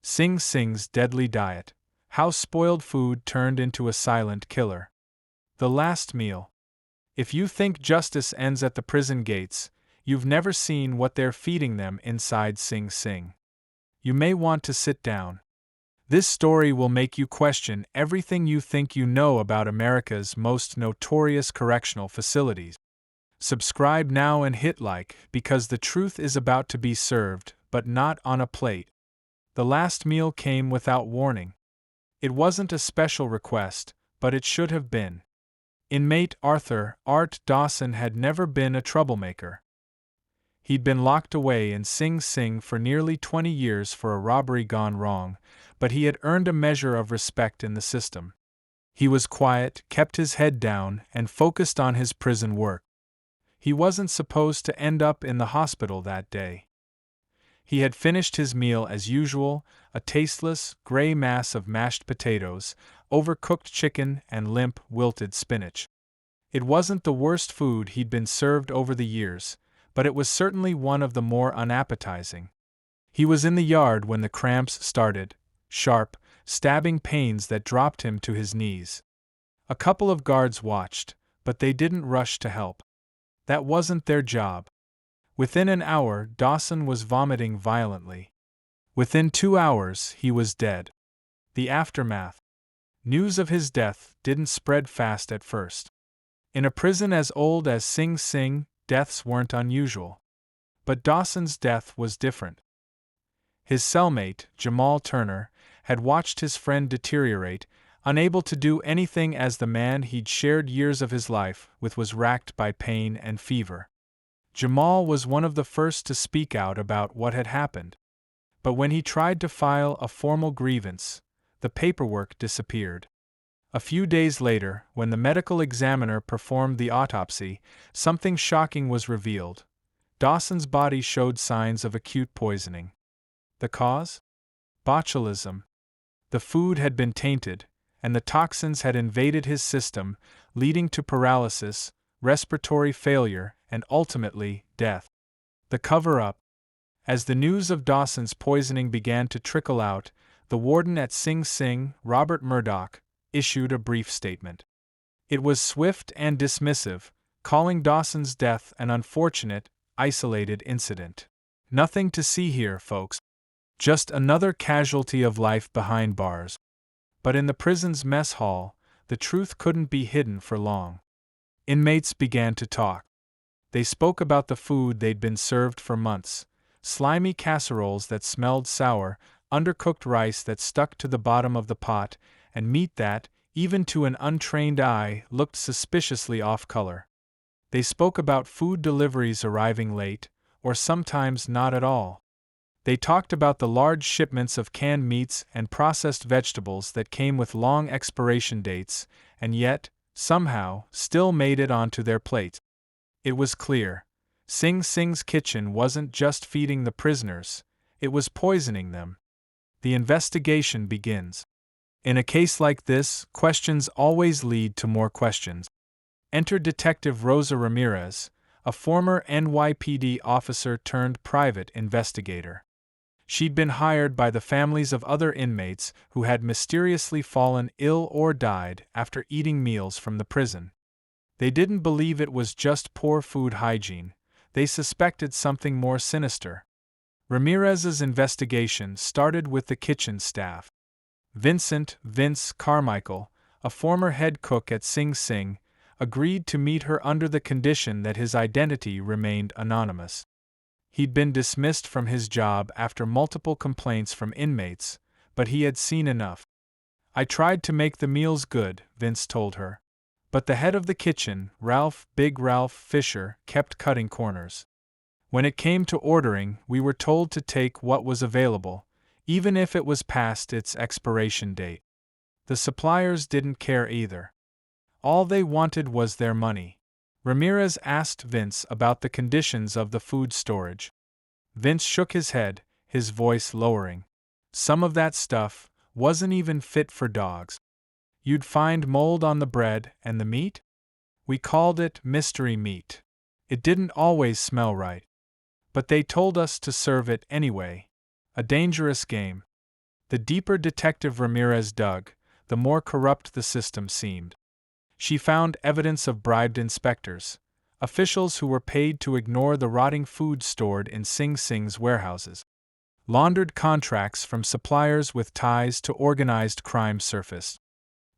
Sing Sing's deadly diet. How spoiled food turned into a silent killer. The last meal. If you think justice ends at the prison gates, you've never seen what they're feeding them inside Sing Sing. You may want to sit down. This story will make you question everything you think you know about America's most notorious correctional facilities. Subscribe now and hit like, because the truth is about to be served, but not on a plate. The last meal came without warning. It wasn't a special request, but it should have been. Inmate Arthur Art Dawson had never been a troublemaker. He'd been locked away in Sing Sing for nearly 20 years for a robbery gone wrong, but he had earned a measure of respect in the system. He was quiet, kept his head down, and focused on his prison work. He wasn't supposed to end up in the hospital that day. He had finished his meal as usual, a tasteless, gray mass of mashed potatoes, overcooked chicken, and limp, wilted spinach. It wasn't the worst food he'd been served over the years, but it was certainly one of the more unappetizing. He was in the yard when the cramps started, sharp, stabbing pains that dropped him to his knees. A couple of guards watched, but they didn't rush to help. That wasn't their job. Within an hour, Dawson was vomiting violently. Within 2 hours, he was dead. The aftermath. News of his death didn't spread fast at first. In a prison as old as Sing Sing, deaths weren't unusual. But Dawson's death was different. His cellmate, Jamal Turner, had watched his friend deteriorate, unable to do anything as the man he'd shared years of his life with was racked by pain and fever. Jamal was one of the first to speak out about what had happened. But when he tried to file a formal grievance, the paperwork disappeared. A few days later, when the medical examiner performed the autopsy, something shocking was revealed. Dawson's body showed signs of acute poisoning. The cause? Botulism. The food had been tainted, and the toxins had invaded his system, leading to paralysis, respiratory failure, and ultimately, death. The cover-up. As the news of Dawson's poisoning began to trickle out, the warden at Sing Sing, Robert Murdoch, issued a brief statement. It was swift and dismissive, calling Dawson's death an unfortunate, isolated incident. Nothing to see here, folks. Just another casualty of life behind bars. But in the prison's mess hall, the truth couldn't be hidden for long. Inmates began to talk. They spoke about the food they'd been served for months: slimy casseroles that smelled sour, undercooked rice that stuck to the bottom of the pot, and meat that, even to an untrained eye, looked suspiciously off-color. They spoke about food deliveries arriving late, or sometimes not at all. They talked about the large shipments of canned meats and processed vegetables that came with long expiration dates, and yet, somehow, still made it onto their plate. It was clear. Sing Sing's kitchen wasn't just feeding the prisoners, it was poisoning them. The investigation begins. In a case like this, questions always lead to more questions. Enter Detective Rosa Ramirez, a former NYPD officer turned private investigator. She'd been hired by the families of other inmates who had mysteriously fallen ill or died after eating meals from the prison. They didn't believe it was just poor food hygiene, they suspected something more sinister. Ramirez's investigation started with the kitchen staff. Vince Carmichael, a former head cook at Sing Sing, agreed to meet her under the condition that his identity remained anonymous. He'd been dismissed from his job after multiple complaints from inmates, but he had seen enough. "I tried to make the meals good," Vince told her. But the head of the kitchen, Big Ralph Fisher, kept cutting corners. "When it came to ordering, we were told to take what was available, even if it was past its expiration date. The suppliers didn't care either. All they wanted was their money." Ramirez asked Vince about the conditions of the food storage. Vince shook his head, his voice lowering. "Some of that stuff wasn't even fit for dogs. You'd find mold on the bread and the meat? We called it mystery meat. It didn't always smell right. But they told us to serve it anyway. A dangerous game." The deeper Detective Ramirez dug, the more corrupt the system seemed. She found evidence of bribed inspectors, officials who were paid to ignore the rotting food stored in Sing Sing's warehouses. Laundered contracts from suppliers with ties to organized crime surfaced.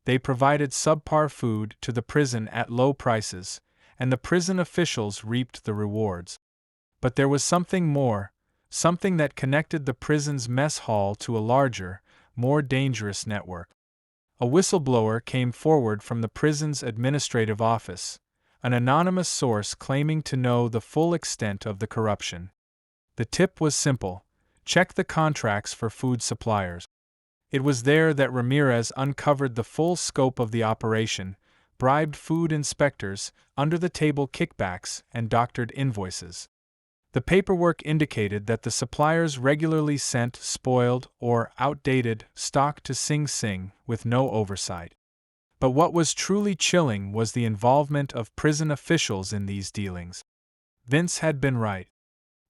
They provided subpar food to the prison at low prices, and the prison officials reaped the rewards. But there was something more, something that connected the prison's mess hall to a larger, more dangerous network. A whistleblower came forward from the prison's administrative office, an anonymous source claiming to know the full extent of the corruption. The tip was simple: check the contracts for food suppliers. It was there that Ramirez uncovered the full scope of the operation: bribed food inspectors, under-the-table kickbacks, and doctored invoices. The paperwork indicated that the suppliers regularly sent spoiled or outdated stock to Sing Sing with no oversight. But what was truly chilling was the involvement of prison officials in these dealings. Vince had been right.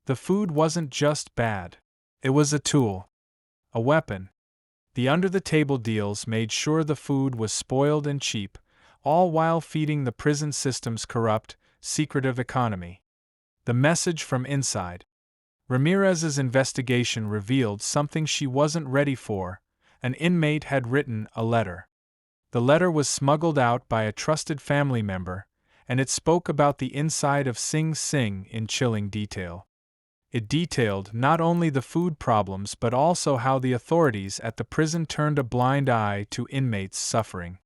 The food wasn't just bad. It was a tool. A weapon. The under-the-table deals made sure the food was spoiled and cheap, all while feeding the prison system's corrupt, secretive economy. The message from inside. Ramirez's investigation revealed something she wasn't ready for. An inmate had written a letter. The letter was smuggled out by a trusted family member, and it spoke about the inside of Sing Sing in chilling detail. It detailed not only the food problems but also how the authorities at the prison turned a blind eye to inmates' suffering.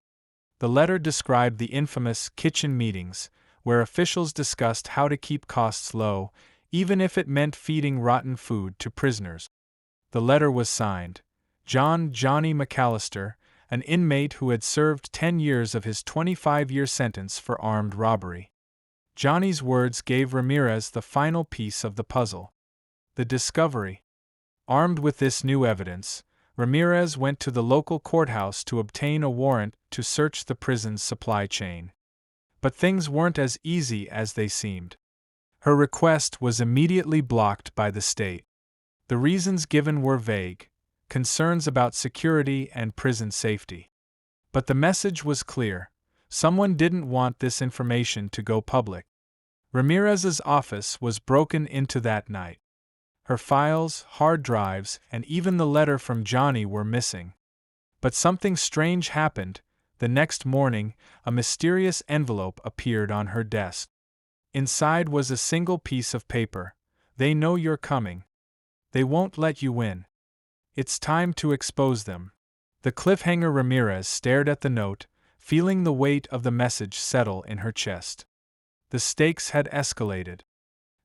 The letter described the infamous kitchen meetings, where officials discussed how to keep costs low, even if it meant feeding rotten food to prisoners. The letter was signed, Johnny McAllister, an inmate who had served 10 years of his 25-year sentence for armed robbery. Johnny's words gave Ramirez the final piece of the puzzle. The discovery. Armed with this new evidence, Ramirez went to the local courthouse to obtain a warrant to search the prison's supply chain. But things weren't as easy as they seemed. Her request was immediately blocked by the state. The reasons given were vague: concerns about security and prison safety. But the message was clear: someone didn't want this information to go public. Ramirez's office was broken into that night. Her files, hard drives, and even the letter from Johnny were missing. But something strange happened. The next morning, a mysterious envelope appeared on her desk. Inside was a single piece of paper. "They know you're coming. They won't let you win. It's time to expose them." The cliffhanger. Ramirez stared at the note, feeling the weight of the message settle in her chest. The stakes had escalated.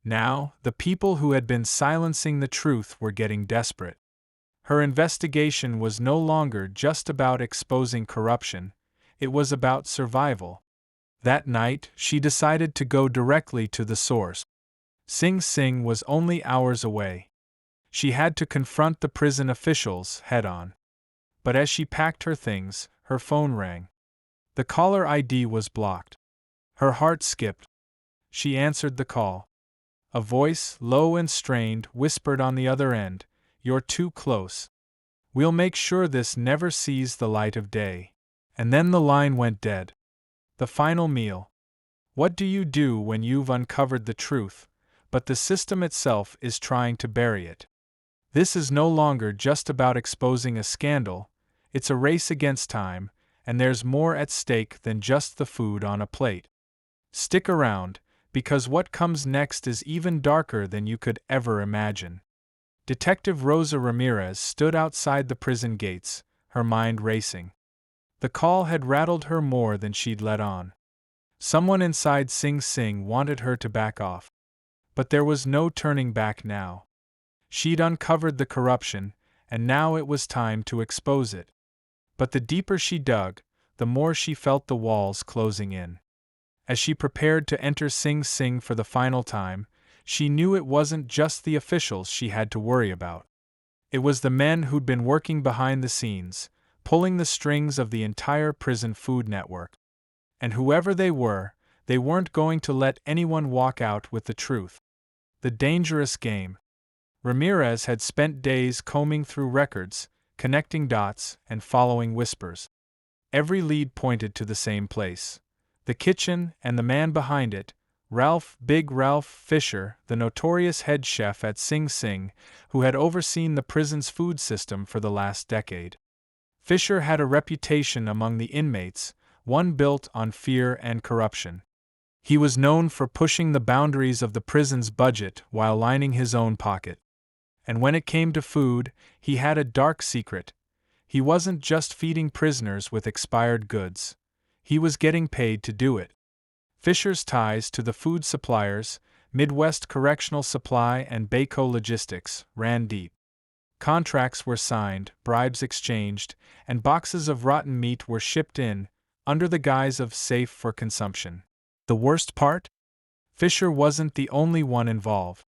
Now, the people who had been silencing the truth were getting desperate. Her investigation was no longer just about exposing corruption, it was about survival. That night, she decided to go directly to the source. Sing Sing was only hours away. She had to confront the prison officials head-on. But as she packed her things, her phone rang. The caller ID was blocked. Her heart skipped. She answered the call. A voice, low and strained, whispered on the other end, "You're too close. We'll make sure this never sees the light of day." And then the line went dead. The final meal. What do you do when you've uncovered the truth, but the system itself is trying to bury it? This is no longer just about exposing a scandal, it's a race against time, and there's more at stake than just the food on a plate. Stick around, because what comes next is even darker than you could ever imagine. Detective Rosa Ramirez stood outside the prison gates, her mind racing. The call had rattled her more than she'd let on. Someone inside Sing Sing wanted her to back off. But there was no turning back now. She'd uncovered the corruption, and now it was time to expose it. But the deeper she dug, the more she felt the walls closing in. As she prepared to enter Sing Sing for the final time, she knew it wasn't just the officials she had to worry about. It was the men who'd been working behind the scenes, pulling the strings of the entire prison food network. And whoever they weren't going to let anyone walk out with the truth. The dangerous game. Ramirez had spent days combing through records, connecting dots and following whispers. Every lead pointed to the same place: the kitchen and the man behind it, Big Ralph Fisher, the notorious head chef at Sing Sing, who had overseen the prison's food system for the last decade. Fisher had a reputation among the inmates, one built on fear and corruption. He was known for pushing the boundaries of the prison's budget while lining his own pocket. And when it came to food, he had a dark secret. He wasn't just feeding prisoners with expired goods. He was getting paid to do it. Fisher's ties to the food suppliers, Midwest Correctional Supply and Baco Logistics, ran deep. Contracts were signed, bribes exchanged, and boxes of rotten meat were shipped in, under the guise of safe for consumption. The worst part? Fisher wasn't the only one involved.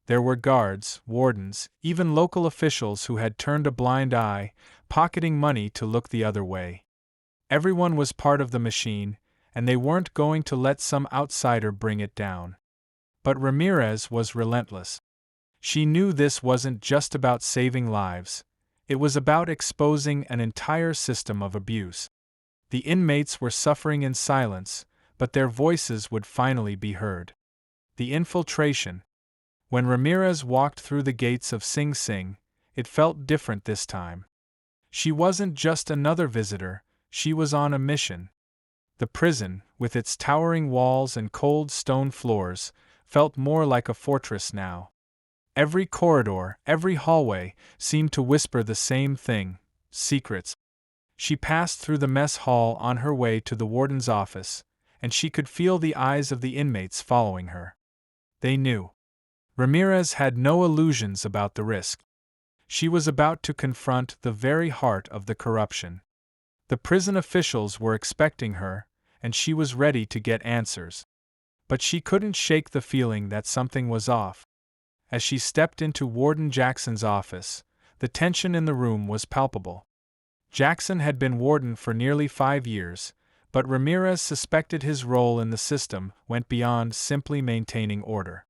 There were guards, wardens, even local officials who had turned a blind eye, pocketing money to look the other way. Everyone was part of the machine, and they weren't going to let some outsider bring it down. But Ramirez was relentless. She knew this wasn't just about saving lives, it was about exposing an entire system of abuse. The inmates were suffering in silence, but their voices would finally be heard. The infiltration. When Ramirez walked through the gates of Sing Sing, it felt different this time. She wasn't just another visitor, she was on a mission. The prison, with its towering walls and cold stone floors, felt more like a fortress now. Every corridor, every hallway, seemed to whisper the same thing: secrets. She passed through the mess hall on her way to the warden's office, and she could feel the eyes of the inmates following her. They knew. Ramirez had no illusions about the risk. She was about to confront the very heart of the corruption. The prison officials were expecting her, and she was ready to get answers. But she couldn't shake the feeling that something was off. As she stepped into Warden Jackson's office, the tension in the room was palpable. Jackson had been warden for nearly 5 years, but Ramirez suspected his role in the system went beyond simply maintaining order.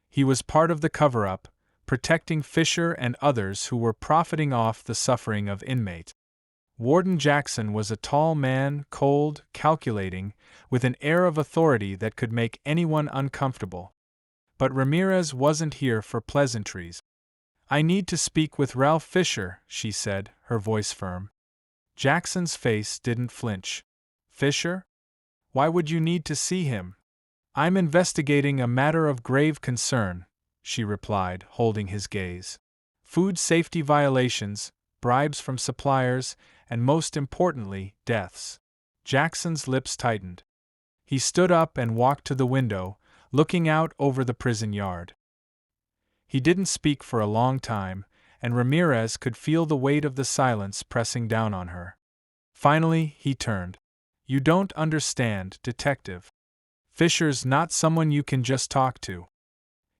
He was part of the cover-up, protecting Fisher and others who were profiting off the suffering of inmates. Warden Jackson was a tall man, cold, calculating, with an air of authority that could make anyone uncomfortable. But Ramirez wasn't here for pleasantries. "I need to speak with Ralph Fisher," she said, her voice firm. Jackson's face didn't flinch. "Fisher? Why would you need to see him?" "I'm investigating a matter of grave concern," she replied, holding his gaze. "Food safety violations, bribes from suppliers, and most importantly, deaths." Jackson's lips tightened. He stood up and walked to the window, looking out over the prison yard. He didn't speak for a long time, and Ramirez could feel the weight of the silence pressing down on her. Finally, he turned. "You don't understand, Detective. Fisher's not someone you can just talk to.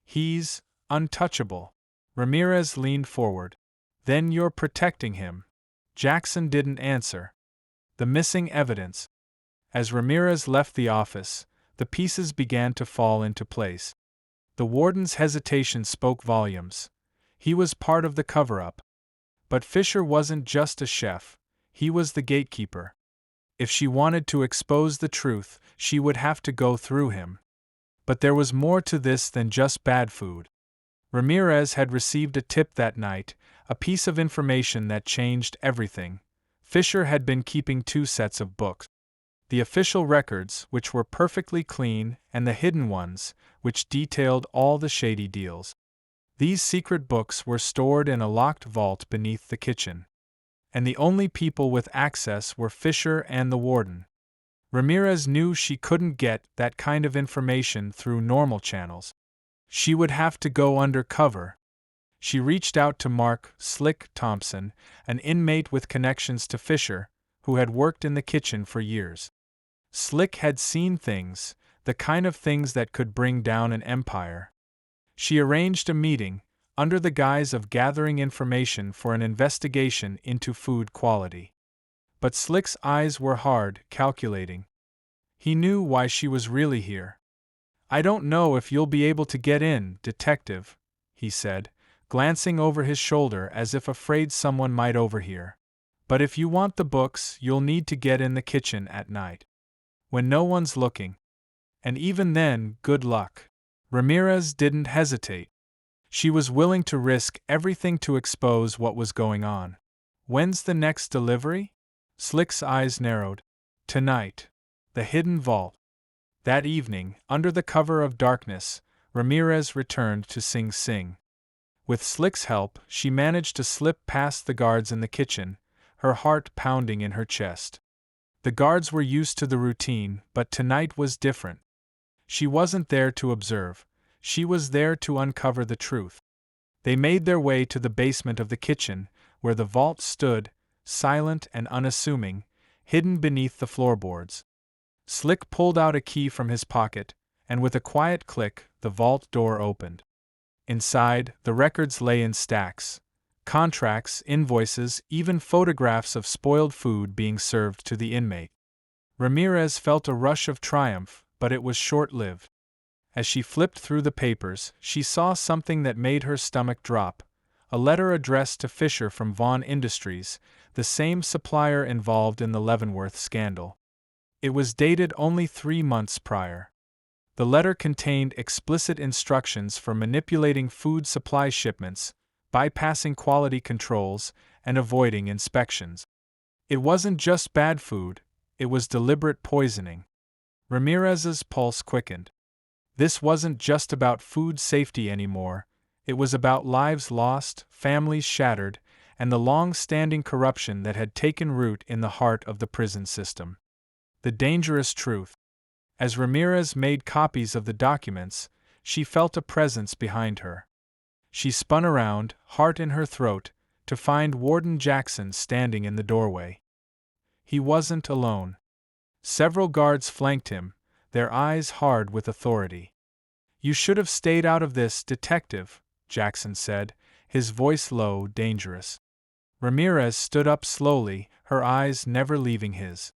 He's untouchable." Ramirez leaned forward. "Then you're protecting him." Jackson didn't answer. The missing evidence. As Ramirez left the office, the pieces began to fall into place. The warden's hesitation spoke volumes. He was part of the cover-up. But Fisher wasn't just a chef, he was the gatekeeper. If she wanted to expose the truth, she would have to go through him. But there was more to this than just bad food. Ramirez had received a tip that night, a piece of information that changed everything. Fisher had been keeping 2 sets of books. The official records, which were perfectly clean, and the hidden ones, which detailed all the shady deals. These secret books were stored in a locked vault beneath the kitchen. And the only people with access were Fisher and the warden. Ramirez knew she couldn't get that kind of information through normal channels. She would have to go undercover. She reached out to Mark "Slick" Thompson, an inmate with connections to Fisher, who had worked in the kitchen for years. Slick had seen things, the kind of things that could bring down an empire. She arranged a meeting, under the guise of gathering information for an investigation into food quality. But Slick's eyes were hard, calculating. He knew why she was really here. "I don't know if you'll be able to get in, Detective," he said, glancing over his shoulder as if afraid someone might overhear. "But if you want the books, you'll need to get in the kitchen at night, when no one's looking. And even then, good luck." Ramirez didn't hesitate. She was willing to risk everything to expose what was going on. "When's the next delivery?" Slick's eyes narrowed. "Tonight. The hidden vault." That evening, under the cover of darkness, Ramirez returned to Sing Sing. With Slick's help, she managed to slip past the guards in the kitchen, her heart pounding in her chest. The guards were used to the routine, but tonight was different. She wasn't there to observe, she was there to uncover the truth. They made their way to the basement of the kitchen, where the vault stood, silent and unassuming, hidden beneath the floorboards. Slick pulled out a key from his pocket, and with a quiet click, the vault door opened. Inside, the records lay in stacks. Contracts, invoices, even photographs of spoiled food being served to the inmate. Ramirez felt a rush of triumph, but it was short-lived. As she flipped through the papers, she saw something that made her stomach drop. A letter addressed to Fisher from Vaughn Industries, the same supplier involved in the Leavenworth scandal. It was dated only 3 months prior. The letter contained explicit instructions for manipulating food supply shipments, bypassing quality controls, and avoiding inspections. It wasn't just bad food, it was deliberate poisoning. Ramirez's pulse quickened. This wasn't just about food safety anymore, it was about lives lost, families shattered, and the long-standing corruption that had taken root in the heart of the prison system. The dangerous truth. As Ramirez made copies of the documents, she felt a presence behind her. She spun around, heart in her throat, to find Warden Jackson standing in the doorway. He wasn't alone. Several guards flanked him, their eyes hard with authority. "You should have stayed out of this, Detective," Jackson said, his voice low, dangerous. Ramirez stood up slowly, her eyes never leaving his.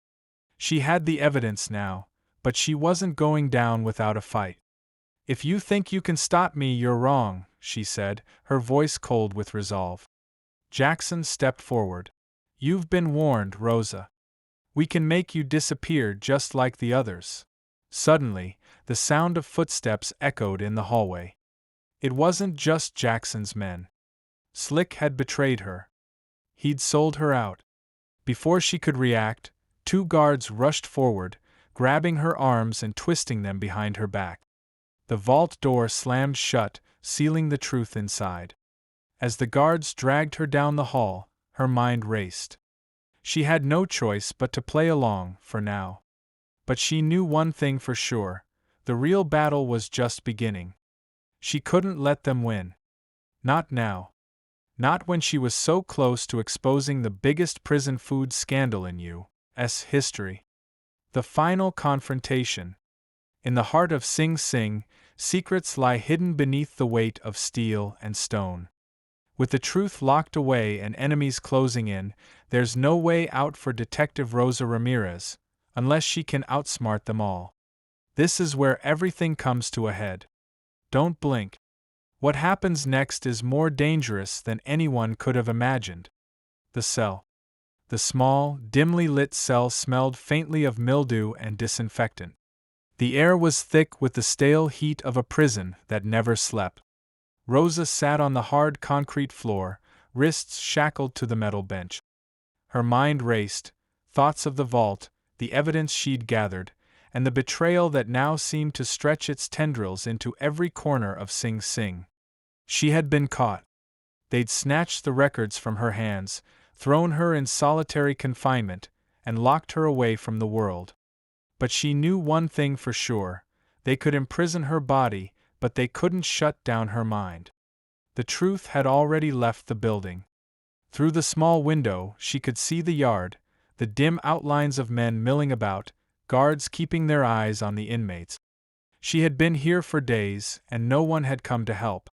She had the evidence now, but she wasn't going down without a fight. "If you think you can stop me, you're wrong," she said, her voice cold with resolve. Jackson stepped forward. "You've been warned, Rosa. We can make you disappear just like the others." Suddenly, the sound of footsteps echoed in the hallway. It wasn't just Jackson's men. Slick had betrayed her. He'd sold her out. Before she could react, 2 guards rushed forward, grabbing her arms and twisting them behind her back. The vault door slammed shut, sealing the truth inside. As the guards dragged her down the hall, her mind raced. She had no choice but to play along, for now. But she knew one thing for sure, the real battle was just beginning. She couldn't let them win. Not now. Not when she was so close to exposing the biggest prison food scandal in U.S. history. The final confrontation. In the heart of Sing Sing, secrets lie hidden beneath the weight of steel and stone. With the truth locked away and enemies closing in, there's no way out for Detective Rosa Ramirez, unless she can outsmart them all. This is where everything comes to a head. Don't blink. What happens next is more dangerous than anyone could have imagined. The cell. The small, dimly lit cell smelled faintly of mildew and disinfectant. The air was thick with the stale heat of a prison that never slept. Rosa sat on the hard concrete floor, wrists shackled to the metal bench. Her mind raced, thoughts of the vault, the evidence she'd gathered, and the betrayal that now seemed to stretch its tendrils into every corner of Sing Sing. She had been caught. They'd snatched the records from her hands, thrown her in solitary confinement, and locked her away from the world. But she knew one thing for sure, they could imprison her body, but they couldn't shut down her mind. The truth had already left the building. Through the small window, she could see the yard, the dim outlines of men milling about, guards keeping their eyes on the inmates. She had been here for days, and no one had come to help.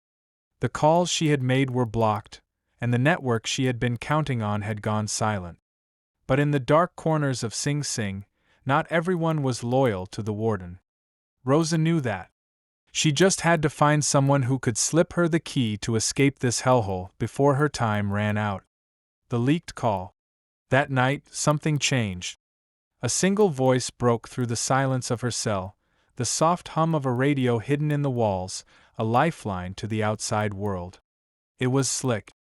The calls she had made were blocked, and the network she had been counting on had gone silent. But in the dark corners of Sing Sing, not everyone was loyal to the warden. Rosa knew that. She just had to find someone who could slip her the key to escape this hellhole before her time ran out. The leaked call. That night, something changed. A single voice broke through the silence of her cell, the soft hum of a radio hidden in the walls, a lifeline to the outside world. It was Slick.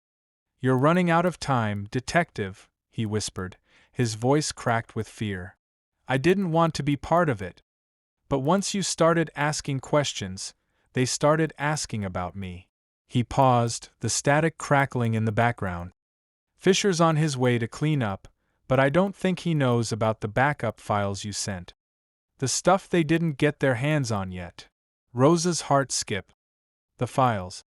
"You're running out of time, detective," he whispered, his voice cracked with fear. "I didn't want to be part of it. But once you started asking questions, they started asking about me." He paused, the static crackling in the background. "Fisher's on his way to clean up, but I don't think he knows about the backup files you sent. The stuff they didn't get their hands on yet." Rosa's heart skipped. The files.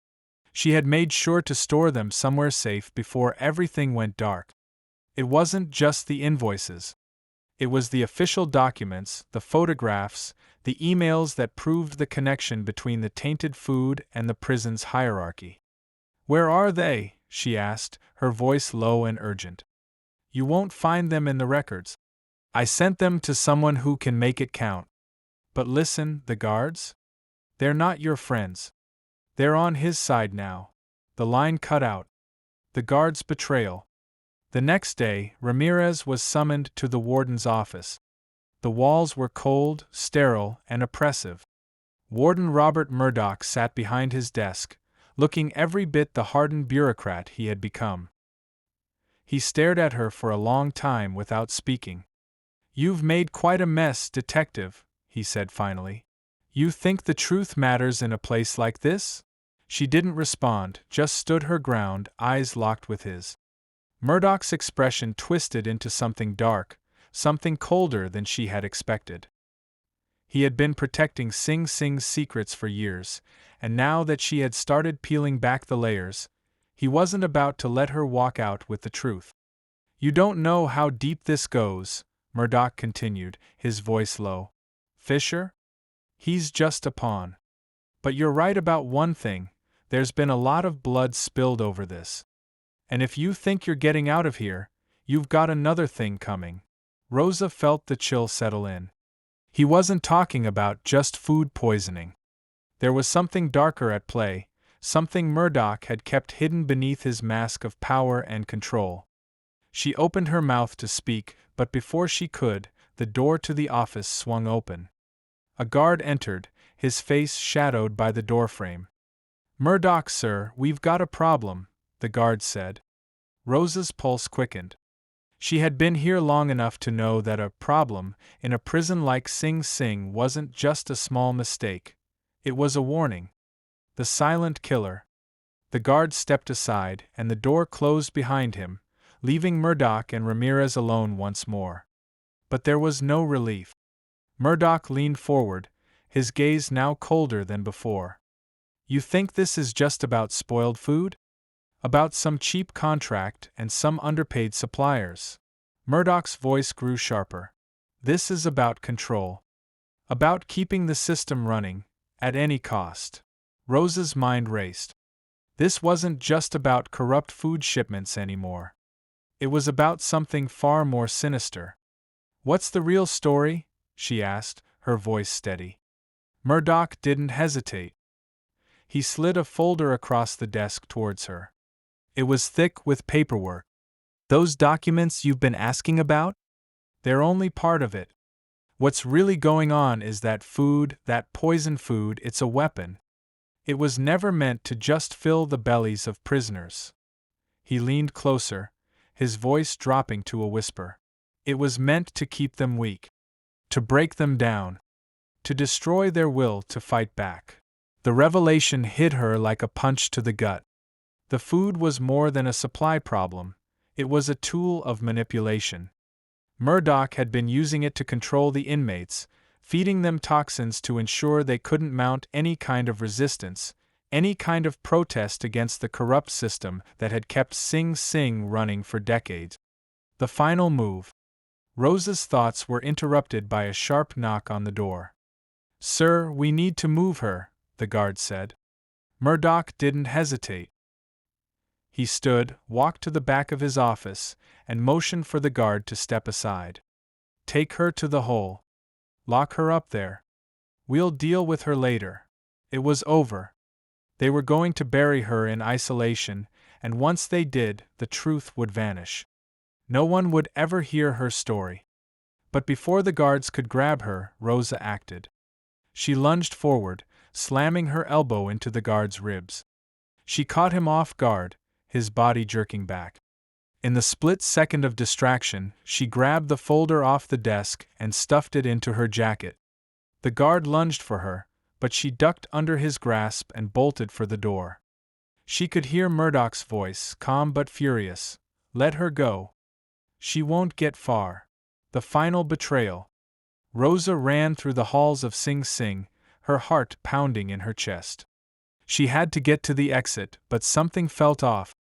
She had made sure to store them somewhere safe before everything went dark. It wasn't just the invoices. It was the official documents, the photographs, the emails that proved the connection between the tainted food and the prison's hierarchy. "Where are they?" she asked, her voice low and urgent. "You won't find them in the records. I sent them to someone who can make it count. But listen, the guards? They're not your friends. They're on his side now." The line cut out. The guard's betrayal. The next day, Ramirez was summoned to the warden's office. The walls were cold, sterile, and oppressive. Warden Robert Murdoch sat behind his desk, looking every bit the hardened bureaucrat he had become. He stared at her for a long time without speaking. "You've made quite a mess, detective," he said finally. "You think the truth matters in a place like this?" She didn't respond, just stood her ground, eyes locked with his. Murdoch's expression twisted into something dark, something colder than she had expected. He had been protecting Sing Sing's secrets for years, and now that she had started peeling back the layers, he wasn't about to let her walk out with the truth. "You don't know how deep this goes," Murdoch continued, his voice low. "Fisher? He's just a pawn. But you're right about one thing, there's been a lot of blood spilled over this. And if you think you're getting out of here, you've got another thing coming." Rosa felt the chill settle in. He wasn't talking about just food poisoning. There was something darker at play, something Murdoch had kept hidden beneath his mask of power and control. She opened her mouth to speak, but before she could, the door to the office swung open. A guard entered, his face shadowed by the doorframe. "Murdoch, sir, we've got a problem," the guard said. Rosa's pulse quickened. She had been here long enough to know that a problem in a prison like Sing Sing wasn't just a small mistake. It was a warning. The silent killer. The guard stepped aside, and the door closed behind him, leaving Murdoch and Ramirez alone once more. But there was no relief. Murdoch leaned forward, his gaze now colder than before. "You think this is just about spoiled food? About some cheap contract and some underpaid suppliers?" Murdoch's voice grew sharper. "This is about control. About keeping the system running, at any cost." Rosa's mind raced. This wasn't just about corrupt food shipments anymore. It was about something far more sinister. "What's the real story?" she asked, her voice steady. Murdoch didn't hesitate. He slid a folder across the desk towards her. It was thick with paperwork. "Those documents you've been asking about? They're only part of it. What's really going on is that food, that poison food, it's a weapon. It was never meant to just fill the bellies of prisoners." He leaned closer, his voice dropping to a whisper. "It was meant to keep them weak. To break them down. To destroy their will to fight back." The revelation hit her like a punch to the gut. The food was more than a supply problem, it was a tool of manipulation. Murdoch had been using it to control the inmates, feeding them toxins to ensure they couldn't mount any kind of resistance, any kind of protest against the corrupt system that had kept Sing Sing running for decades. The final move. Rosa's thoughts were interrupted by a sharp knock on the door. "Sir, we need to move her," the guard said. Murdoch didn't hesitate. He stood, walked to the back of his office, and motioned for the guard to step aside. "Take her to the hole. Lock her up there. We'll deal with her later." It was over. They were going to bury her in isolation, and once they did, the truth would vanish. No one would ever hear her story. But before the guards could grab her, Rosa acted. She lunged forward, slamming her elbow into the guard's ribs. She caught him off guard, his body jerking back. In the split second of distraction, she grabbed the folder off the desk and stuffed it into her jacket. The guard lunged for her, but she ducked under his grasp and bolted for the door. She could hear Murdoch's voice, calm but furious. Let her go. She won't get far. The final betrayal. Rosa ran through the halls of Sing Sing, her heart pounding in her chest. She had to get to the exit, but something felt off.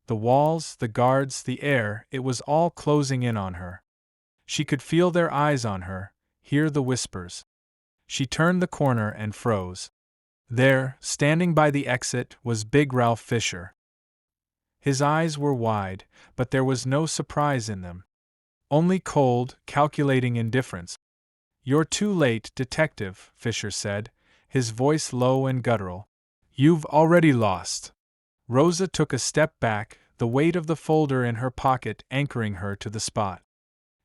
The walls, the guards, the air, it was all closing in on her. She could feel their eyes on her, hear the whispers. She turned the corner and froze. There, standing by the exit, was Big Ralph Fisher. His eyes were wide, but there was no surprise in them. Only cold, calculating indifference. "You're too late, Detective," Fisher said, his voice low and guttural. "You've already lost." Rosa took a step back, the weight of the folder in her pocket anchoring her to the spot.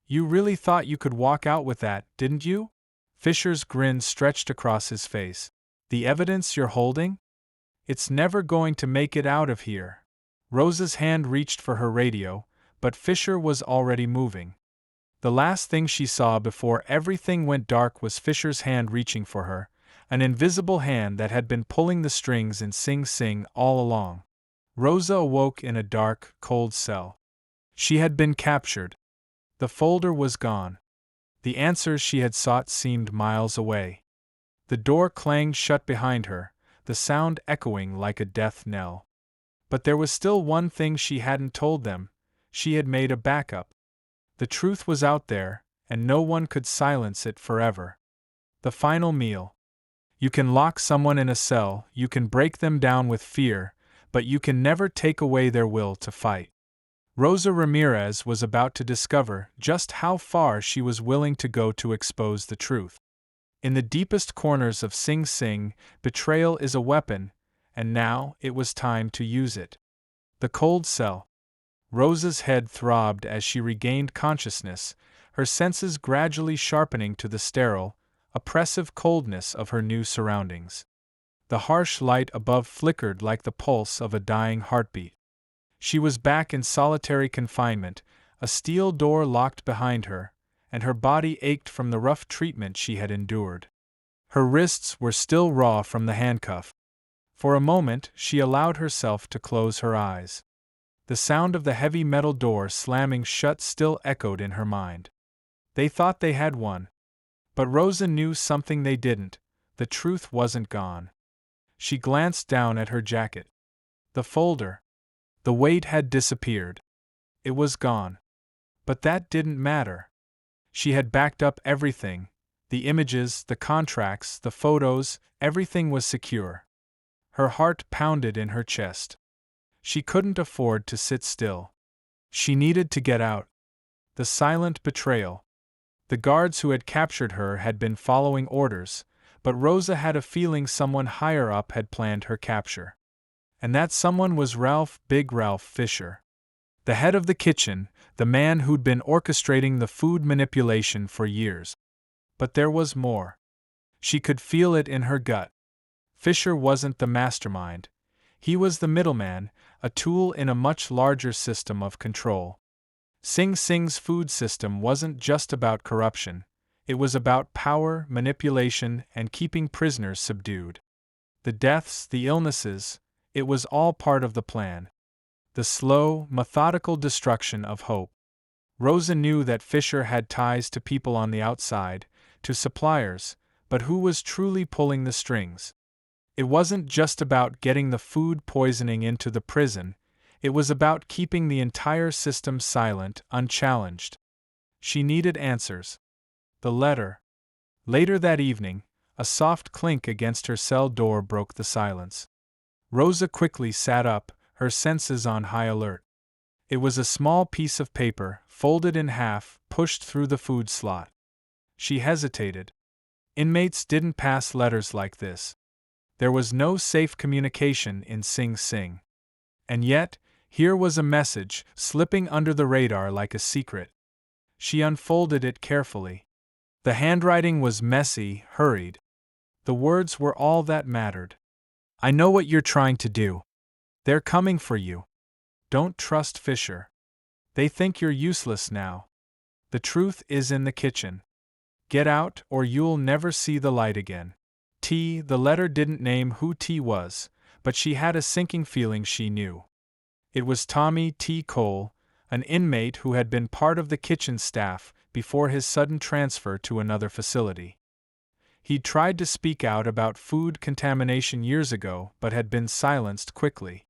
"You really thought you could walk out with that, didn't you?" Fisher's grin stretched across his face. "The evidence you're holding? It's never going to make it out of here." Rosa's hand reached for her radio, but Fisher was already moving. The last thing she saw before everything went dark was Fisher's hand reaching for her, an invisible hand that had been pulling the strings in Sing Sing all along. Rosa awoke in a dark, cold cell. She had been captured. The folder was gone. The answers she had sought seemed miles away. The door clanged shut behind her, the sound echoing like a death knell. But there was still one thing she hadn't told them. She had made a backup. The truth was out there, and no one could silence it forever. The final meal. You can lock someone in a cell, you can break them down with fear, but you can never take away their will to fight. Rosa Ramirez was about to discover just how far she was willing to go to expose the truth. In the deepest corners of Sing Sing, betrayal is a weapon, and now it was time to use it. The cold cell. Rosa's head throbbed as she regained consciousness, her senses gradually sharpening to the sterile, oppressive coldness of her new surroundings. The harsh light above flickered like the pulse of a dying heartbeat. She was back in solitary confinement, a steel door locked behind her, and her body ached from the rough treatment she had endured. Her wrists were still raw from the handcuff. For a moment, she allowed herself to close her eyes. The sound of the heavy metal door slamming shut still echoed in her mind. They thought they had won. But Rosa knew something they didn't. The truth wasn't gone. She glanced down at her jacket. The folder. The weight had disappeared. It was gone. But that didn't matter. She had backed up everything. The images, the contracts, the photos, everything was secure. Her heart pounded in her chest. She couldn't afford to sit still. She needed to get out. The silent betrayal. The guards who had captured her had been following orders, but Rosa had a feeling someone higher up had planned her capture. And that someone was Big Ralph Fisher. The head of the kitchen, the man who'd been orchestrating the food manipulation for years. But there was more. She could feel it in her gut. Fisher wasn't the mastermind. He was the middleman, a tool in a much larger system of control. Sing Sing's food system wasn't just about corruption. It was about power, manipulation, and keeping prisoners subdued. The deaths, the illnesses, it was all part of the plan. The slow, methodical destruction of hope. Rosa knew that Fisher had ties to people on the outside, to suppliers, but who was truly pulling the strings? It wasn't just about getting the food poisoning into the prison, it was about keeping the entire system silent, unchallenged. She needed answers. The letter. Later that evening, a soft clink against her cell door broke the silence. Rosa quickly sat up, her senses on high alert. It was a small piece of paper, folded in half, pushed through the food slot. She hesitated. Inmates didn't pass letters like this. There was no safe communication in Sing Sing. And yet, here was a message, slipping under the radar like a secret. She unfolded it carefully. The handwriting was messy, hurried. The words were all that mattered. I know what you're trying to do. They're coming for you. Don't trust Fisher. They think you're useless now. The truth is in the kitchen. Get out, or you'll never see the light again. T. The letter didn't name who T was, but she had a sinking feeling she knew. It was Tommy T. Cole, an inmate who had been part of the kitchen staff before his sudden transfer to another facility. He'd tried to speak out about food contamination years ago but had been silenced quickly.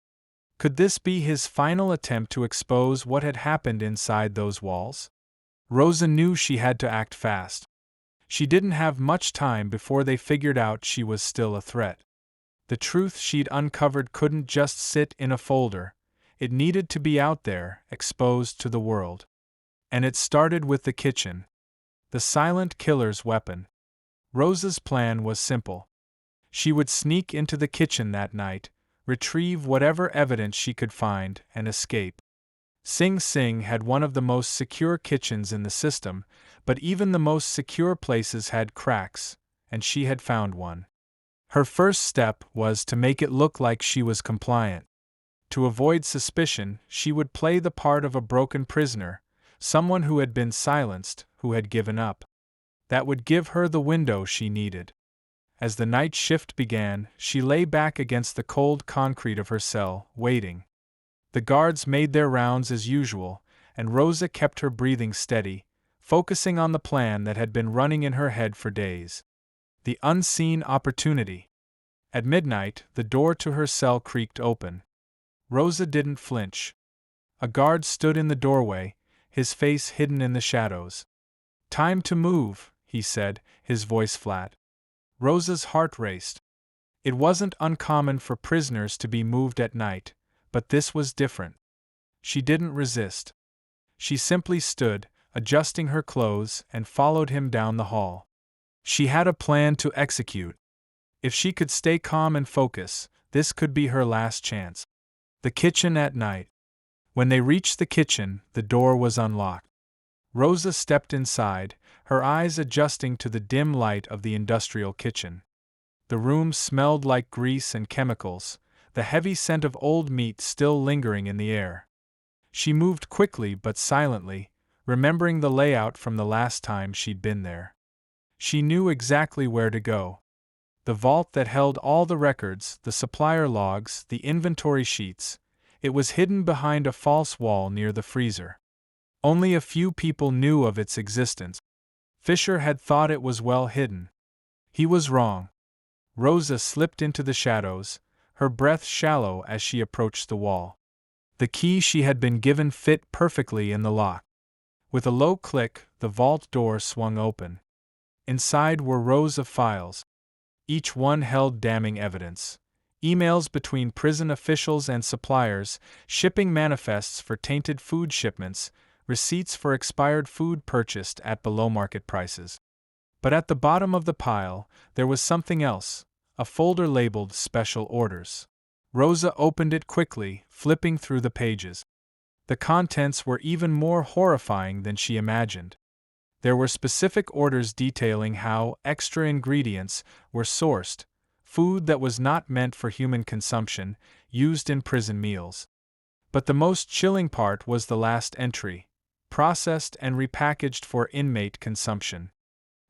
Could this be his final attempt to expose what had happened inside those walls? Rosa knew she had to act fast. She didn't have much time before they figured out she was still a threat. The truth she'd uncovered couldn't just sit in a folder. It needed to be out there, exposed to the world. And it started with the kitchen. The silent killer's weapon. Rosa's plan was simple. She would sneak into the kitchen that night, retrieve whatever evidence she could find, and escape. Sing Sing had one of the most secure kitchens in the system, but even the most secure places had cracks, and she had found one. Her first step was to make it look like she was compliant. To avoid suspicion, she would play the part of a broken prisoner, someone who had been silenced, who had given up. That would give her the window she needed. As the night shift began, she lay back against the cold concrete of her cell, waiting. The guards made their rounds as usual, and Rosa kept her breathing steady, focusing on the plan that had been running in her head for days. The unseen opportunity. At midnight, the door to her cell creaked open. Rosa didn't flinch. A guard stood in the doorway, his face hidden in the shadows. "Time to move," he said, his voice flat. Rosa's heart raced. It wasn't uncommon for prisoners to be moved at night, but this was different. She didn't resist. She simply stood, adjusting her clothes, and followed him down the hall. She had a plan to execute. If she could stay calm and focus, this could be her last chance. The kitchen at night. When they reached the kitchen, the door was unlocked. Rosa stepped inside, her eyes adjusting to the dim light of the industrial kitchen. The room smelled like grease and chemicals, the heavy scent of old meat still lingering in the air. She moved quickly but silently, remembering the layout from the last time she'd been there. She knew exactly where to go. The vault that held all the records, the supplier logs, the inventory sheets, it was hidden behind a false wall near the freezer. Only a few people knew of its existence. Fisher had thought it was well hidden. He was wrong. Rosa slipped into the shadows, her breath shallow as she approached the wall. The key she had been given fit perfectly in the lock. With a low click, the vault door swung open. Inside were rows of files. Each one held damning evidence. Emails between prison officials and suppliers, shipping manifests for tainted food shipments, receipts for expired food purchased at below-market prices. But at the bottom of the pile, there was something else, a folder labeled Special Orders. Rosa opened it quickly, flipping through the pages. The contents were even more horrifying than she imagined. There were specific orders detailing how extra ingredients were sourced, food that was not meant for human consumption, used in prison meals. But the most chilling part was the last entry: processed and repackaged for inmate consumption.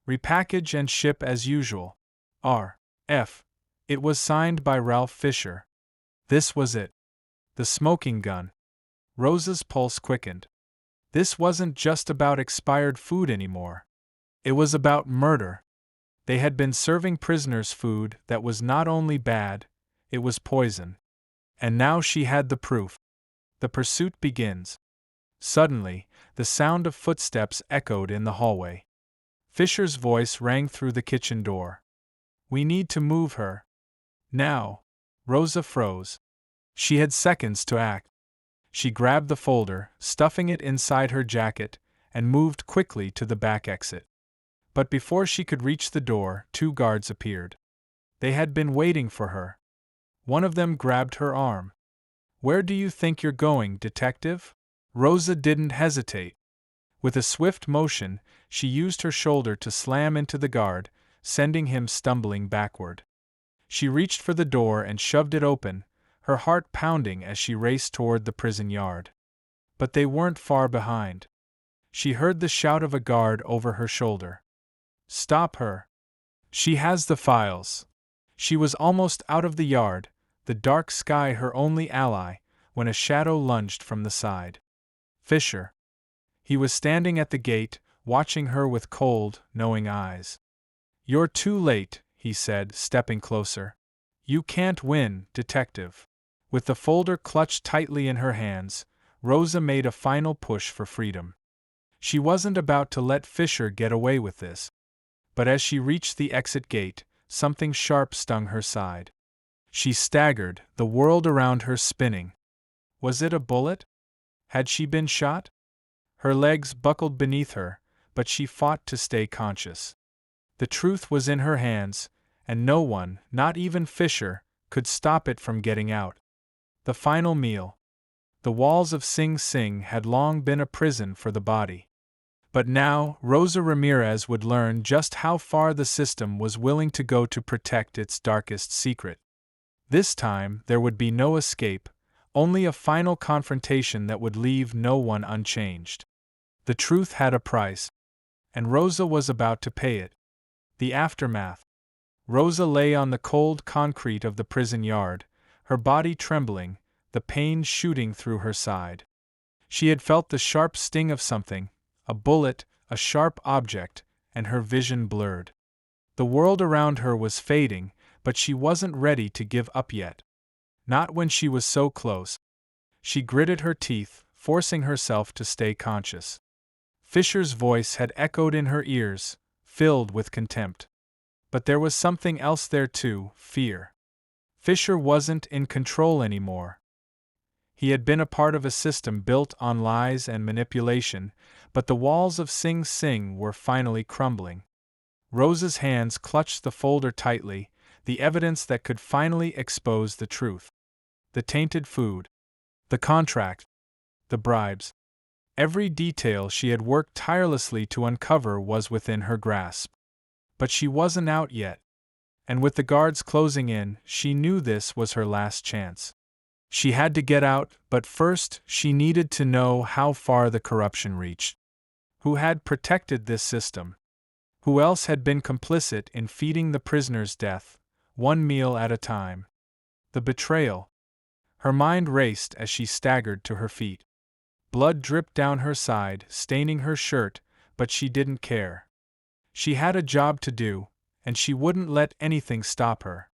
Repackage and ship as usual. R.F. It was signed by Ralph Fisher. This was it. The smoking gun. Rosa's pulse quickened. This wasn't just about expired food anymore. It was about murder. They had been serving prisoners food that was not only bad, it was poison. And now she had the proof. The pursuit begins. Suddenly, the sound of footsteps echoed in the hallway. Fisher's voice rang through the kitchen door. "We need to move her. Now." Rosa froze. She had seconds to act. She grabbed the folder, stuffing it inside her jacket, and moved quickly to the back exit. But before she could reach the door, 2 guards appeared. They had been waiting for her. One of them grabbed her arm. "Where do you think you're going, detective?" Rosa didn't hesitate. With a swift motion, she used her shoulder to slam into the guard, sending him stumbling backward. She reached for the door and shoved it open, her heart pounding as she raced toward the prison yard. But they weren't far behind. She heard the shout of a guard over her shoulder. "Stop her! She has the files!" She was almost out of the yard, the dark sky her only ally, when a shadow lunged from the side. Fisher. He was standing at the gate, watching her with cold, knowing eyes. "You're too late," he said, stepping closer. "You can't win, detective." With the folder clutched tightly in her hands, Rosa made a final push for freedom. She wasn't about to let Fisher get away with this. But as she reached the exit gate, something sharp stung her side. She staggered, the world around her spinning. Was it a bullet? Had she been shot? Her legs buckled beneath her, but she fought to stay conscious. The truth was in her hands, and no one, not even Fisher, could stop it from getting out. The final meal. The walls of Sing Sing had long been a prison for the body. But now, Rosa Ramirez would learn just how far the system was willing to go to protect its darkest secret. This time, there would be no escape, only a final confrontation that would leave no one unchanged. The truth had a price, and Rosa was about to pay it. The aftermath. Rosa lay on the cold concrete of the prison yard, her body trembling, the pain shooting through her side. She had felt the sharp sting of something, a bullet, a sharp object, and her vision blurred. The world around her was fading, but she wasn't ready to give up yet. Not when she was so close. She gritted her teeth, forcing herself to stay conscious. Fisher's voice had echoed in her ears, filled with contempt. But there was something else there too, fear. Fisher wasn't in control anymore. He had been a part of a system built on lies and manipulation, but the walls of Sing Sing were finally crumbling. Rosa's hands clutched the folder tightly, the evidence that could finally expose the truth. The tainted food. The contract. The bribes. Every detail she had worked tirelessly to uncover was within her grasp. But she wasn't out yet. And with the guards closing in, she knew this was her last chance. She had to get out, but first she needed to know how far the corruption reached. Who had protected this system? Who else had been complicit in feeding the prisoners death, one meal at a time? The betrayal. Her mind raced as she staggered to her feet. Blood dripped down her side, staining her shirt, but she didn't care. She had a job to do, and she wouldn't let anything stop her.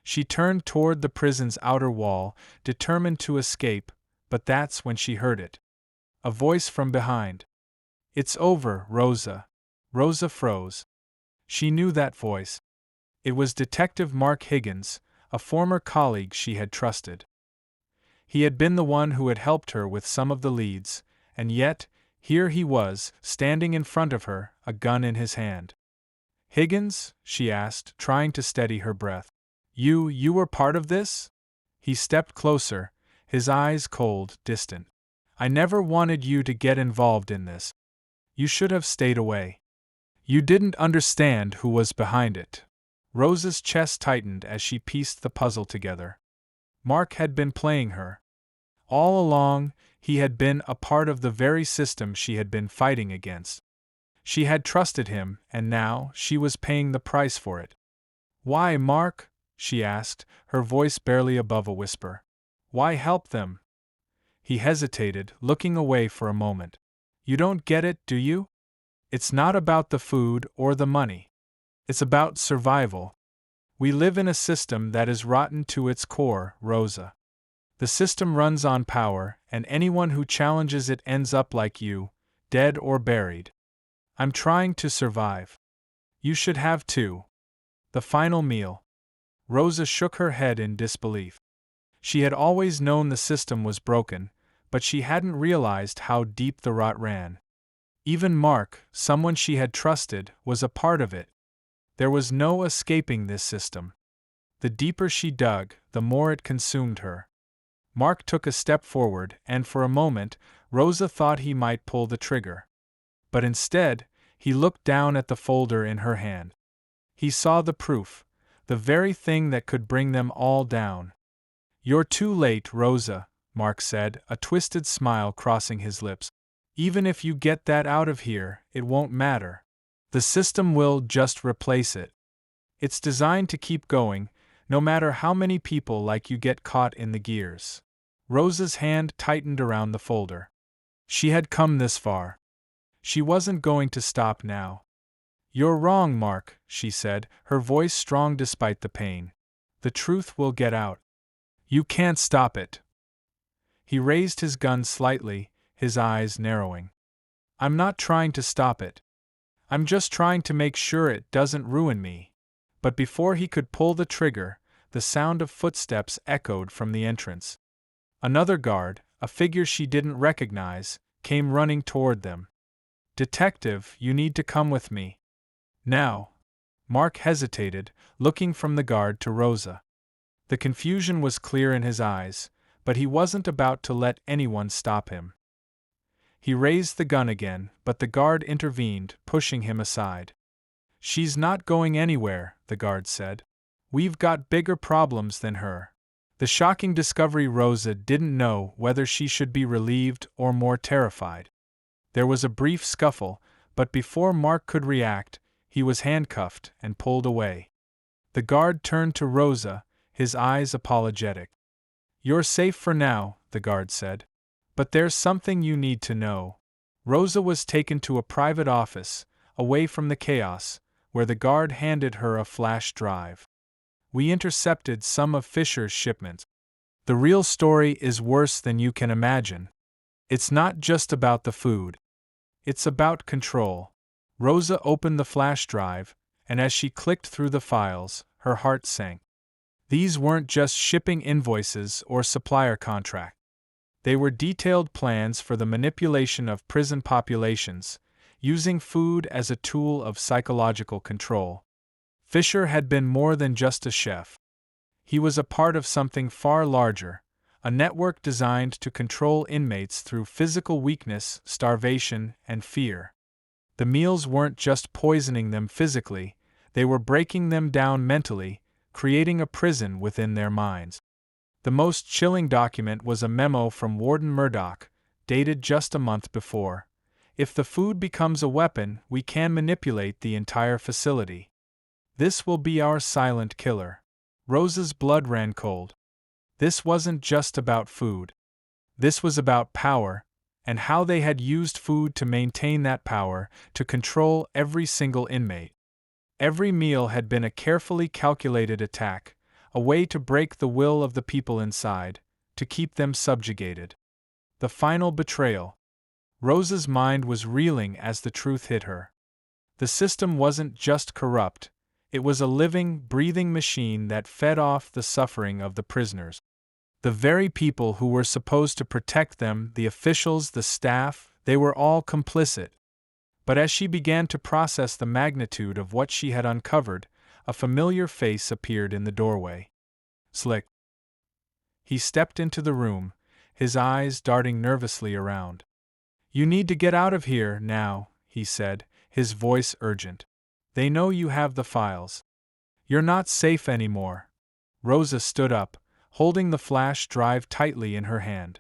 She turned toward the prison's outer wall, determined to escape, but that's when she heard it. A voice from behind. "It's over, Rosa." Rosa froze. She knew that voice. It was Detective Mark Higgins, a former colleague she had trusted. He had been the one who had helped her with some of the leads, and yet, here he was, standing in front of her, a gun in his hand. "Higgins?" she asked, trying to steady her breath. You were part of this?" He stepped closer, his eyes cold, distant. "I never wanted you to get involved in this. You should have stayed away. You didn't understand who was behind it." Rosa's chest tightened as she pieced the puzzle together. Mark had been playing her. All along, he had been a part of the very system she had been fighting against. She had trusted him, and now she was paying the price for it. "Why, Mark?" she asked, her voice barely above a whisper. "Why help them?" He hesitated, looking away for a moment. "You don't get it, do you? It's not about the food or the money. It's about survival. We live in a system that is rotten to its core, Rosa. The system runs on power, and anyone who challenges it ends up like you, dead or buried. I'm trying to survive. You should have too." The final meal. Rosa shook her head in disbelief. She had always known the system was broken, but she hadn't realized how deep the rot ran. Even Mark, someone she had trusted, was a part of it. There was no escaping this system. The deeper she dug, the more it consumed her. Mark took a step forward, and for a moment, Rosa thought he might pull the trigger. But instead, he looked down at the folder in her hand. He saw the proof, the very thing that could bring them all down. "You're too late, Rosa," Mark said, a twisted smile crossing his lips. "Even if you get that out of here, it won't matter. The system will just replace it. It's designed to keep going, no matter how many people like you get caught in the gears." Rosa's hand tightened around the folder. She had come this far. She wasn't going to stop now. "You're wrong, Mark," she said, her voice strong despite the pain. "The truth will get out. You can't stop it." He raised his gun slightly, his eyes narrowing. "I'm not trying to stop it. I'm just trying to make sure it doesn't ruin me." But before he could pull the trigger, the sound of footsteps echoed from the entrance. Another guard, a figure she didn't recognize, came running toward them. "Detective, you need to come with me." "Now." Mark hesitated, looking from the guard to Rosa. The confusion was clear in his eyes, but he wasn't about to let anyone stop him. He raised the gun again, but the guard intervened, pushing him aside. "She's not going anywhere," the guard said. "We've got bigger problems than her." The shocking discovery Rosa didn't know whether she should be relieved or more terrified. There was a brief scuffle, but before Mark could react, he was handcuffed and pulled away. The guard turned to Rosa, his eyes apologetic. "You're safe for now," the guard said. "But there's something you need to know." Rosa was taken to a private office, away from the chaos, where the guard handed her a flash drive. "We intercepted some of Fisher's shipments. The real story is worse than you can imagine. It's not just about the food. It's about control." Rosa opened the flash drive, and as she clicked through the files, her heart sank. These weren't just shipping invoices or supplier contracts. They were detailed plans for the manipulation of prison populations, using food as a tool of psychological control. Fisher had been more than just a chef. He was a part of something far larger, a network designed to control inmates through physical weakness, starvation, and fear. The meals weren't just poisoning them physically, they were breaking them down mentally, creating a prison within their minds. The most chilling document was a memo from Warden Murdoch, dated just a month before. "If the food becomes a weapon, we can manipulate the entire facility. This will be our silent killer." Rosa's blood ran cold. This wasn't just about food. This was about power, and how they had used food to maintain that power, to control every single inmate. Every meal had been a carefully calculated attack, a way to break the will of the people inside, to keep them subjugated. The final betrayal. Rosa's mind was reeling as the truth hit her. The system wasn't just corrupt, it was a living, breathing machine that fed off the suffering of the prisoners. The very people who were supposed to protect them, the officials, the staff, they were all complicit. But as she began to process the magnitude of what she had uncovered, a familiar face appeared in the doorway. Slick. He stepped into the room, his eyes darting nervously around. "You need to get out of here now," he said, his voice urgent. "They know you have the files. You're not safe anymore." Rosa stood up, holding the flash drive tightly in her hand.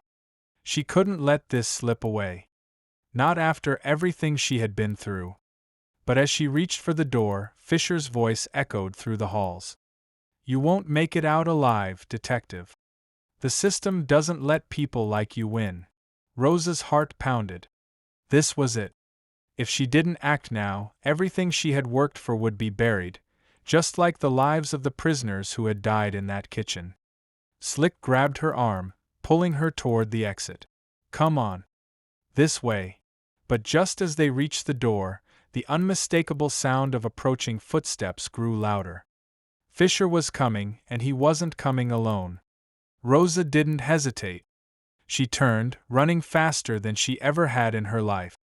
She couldn't let this slip away. Not after everything she had been through. But as she reached for the door, Fisher's voice echoed through the halls. "You won't make it out alive, detective. The system doesn't let people like you win." Rosa's heart pounded. This was it. If she didn't act now, everything she had worked for would be buried, just like the lives of the prisoners who had died in that kitchen. Slick grabbed her arm, pulling her toward the exit. "Come on. This way." But just as they reached the door, the unmistakable sound of approaching footsteps grew louder. Fisher was coming, and he wasn't coming alone. Rosa didn't hesitate. She turned, running faster than she ever had in her life.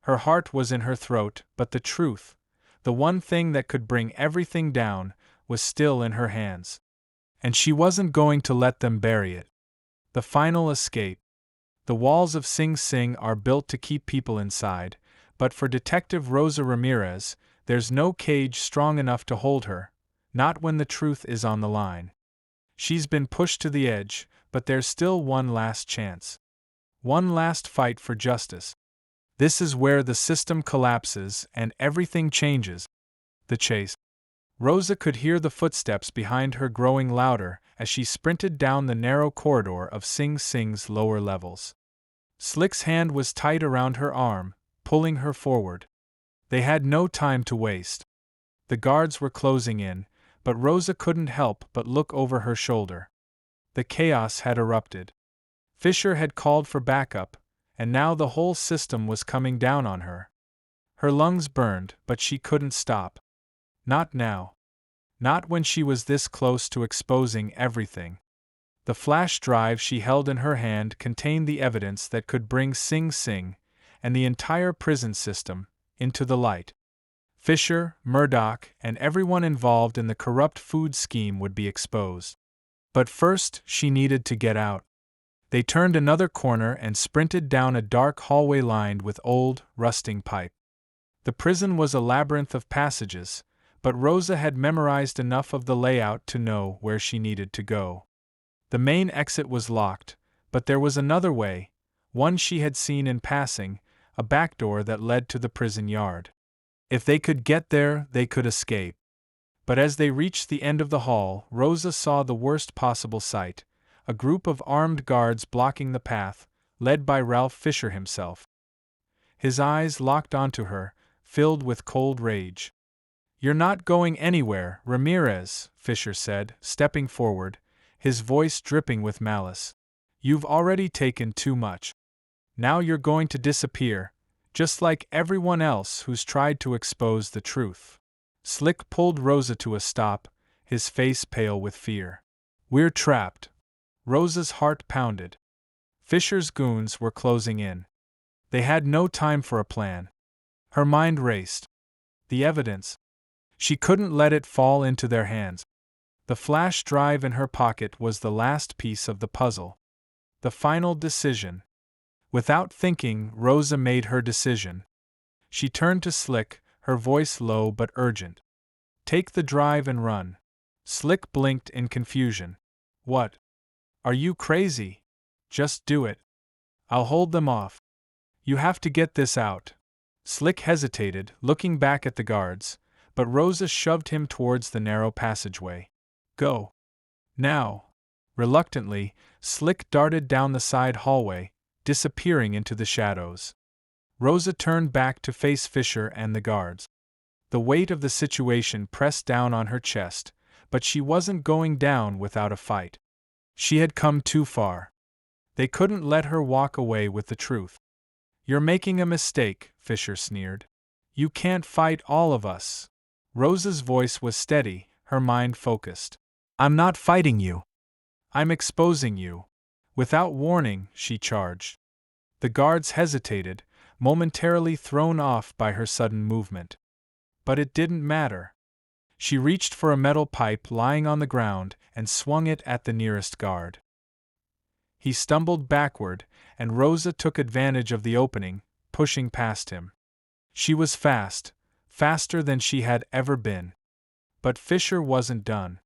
Her heart was in her throat, but the truth, the one thing that could bring everything down, was still in her hands. And she wasn't going to let them bury it. The final escape. The walls of Sing Sing are built to keep people inside, but for Detective Rosa Ramirez, there's no cage strong enough to hold her, not when the truth is on the line. She's been pushed to the edge, but there's still one last chance. One last fight for justice. This is where the system collapses and everything changes. The chase. Rosa could hear the footsteps behind her growing louder as she sprinted down the narrow corridor of Sing Sing's lower levels. Slick's hand was tight around her arm, pulling her forward. They had no time to waste. The guards were closing in, but Rosa couldn't help but look over her shoulder. The chaos had erupted. Fisher had called for backup, and now the whole system was coming down on her. Her lungs burned, but she couldn't stop. Not now. Not when she was this close to exposing everything. The flash drive she held in her hand contained the evidence that could bring Sing Sing, and the entire prison system, into the light. Fisher, Murdoch, and everyone involved in the corrupt food scheme would be exposed. But first, she needed to get out. They turned another corner and sprinted down a dark hallway lined with old, rusting pipe. The prison was a labyrinth of passages, but Rosa had memorized enough of the layout to know where she needed to go. The main exit was locked, but there was another way, one she had seen in passing, a back door that led to the prison yard. If they could get there, they could escape. But as they reached the end of the hall, Rosa saw the worst possible sight, a group of armed guards blocking the path, led by Ralph Fisher himself. His eyes locked onto her, filled with cold rage. "You're not going anywhere, Ramirez," Fisher said, stepping forward, his voice dripping with malice. "You've already taken too much. Now you're going to disappear, just like everyone else who's tried to expose the truth." Slick pulled Rosa to a stop, his face pale with fear. "We're trapped." Rosa's heart pounded. Fisher's goons were closing in. They had no time for a plan. Her mind raced. The evidence. She couldn't let it fall into their hands. The flash drive in her pocket was the last piece of the puzzle. The final decision. Without thinking, Rosa made her decision. She turned to Slick, her voice low but urgent. "Take the drive and run." Slick blinked in confusion. "What? Are you crazy?" "Just do it. I'll hold them off. You have to get this out." Slick hesitated, looking back at the guards, but Rosa shoved him towards the narrow passageway. "Go. Now." Reluctantly, Slick darted down the side hallway, disappearing into the shadows. Rosa turned back to face Fisher and the guards. The weight of the situation pressed down on her chest, but she wasn't going down without a fight. She had come too far. They couldn't let her walk away with the truth. "You're making a mistake," Fisher sneered. "You can't fight all of us." Rosa's voice was steady, her mind focused. "I'm not fighting you. I'm exposing you." Without warning, she charged. The guards hesitated, momentarily thrown off by her sudden movement. But it didn't matter. She reached for a metal pipe lying on the ground and swung it at the nearest guard. He stumbled backward, and Rosa took advantage of the opening, pushing past him. She was fast, faster than she had ever been. But Fisher wasn't done.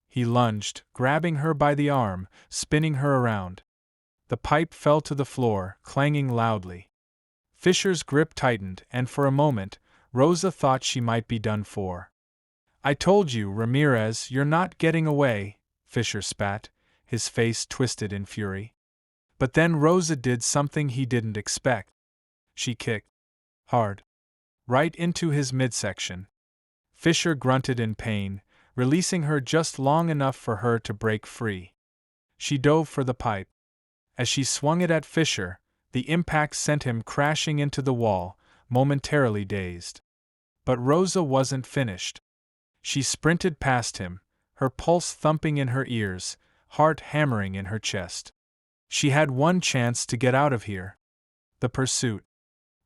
He lunged, grabbing her by the arm, spinning her around. The pipe fell to the floor, clanging loudly. Fisher's grip tightened, and for a moment, Rosa thought she might be done for. "I told you, Ramirez, you're not getting away," Fisher spat, his face twisted in fury. But then Rosa did something he didn't expect. She kicked. Hard. Right into his midsection. Fisher grunted in pain, releasing her just long enough for her to break free. She dove for the pipe. As she swung it at Fisher, the impact sent him crashing into the wall, momentarily dazed. But Rosa wasn't finished. She sprinted past him, her pulse thumping in her ears, heart hammering in her chest. She had one chance to get out of here. The pursuit.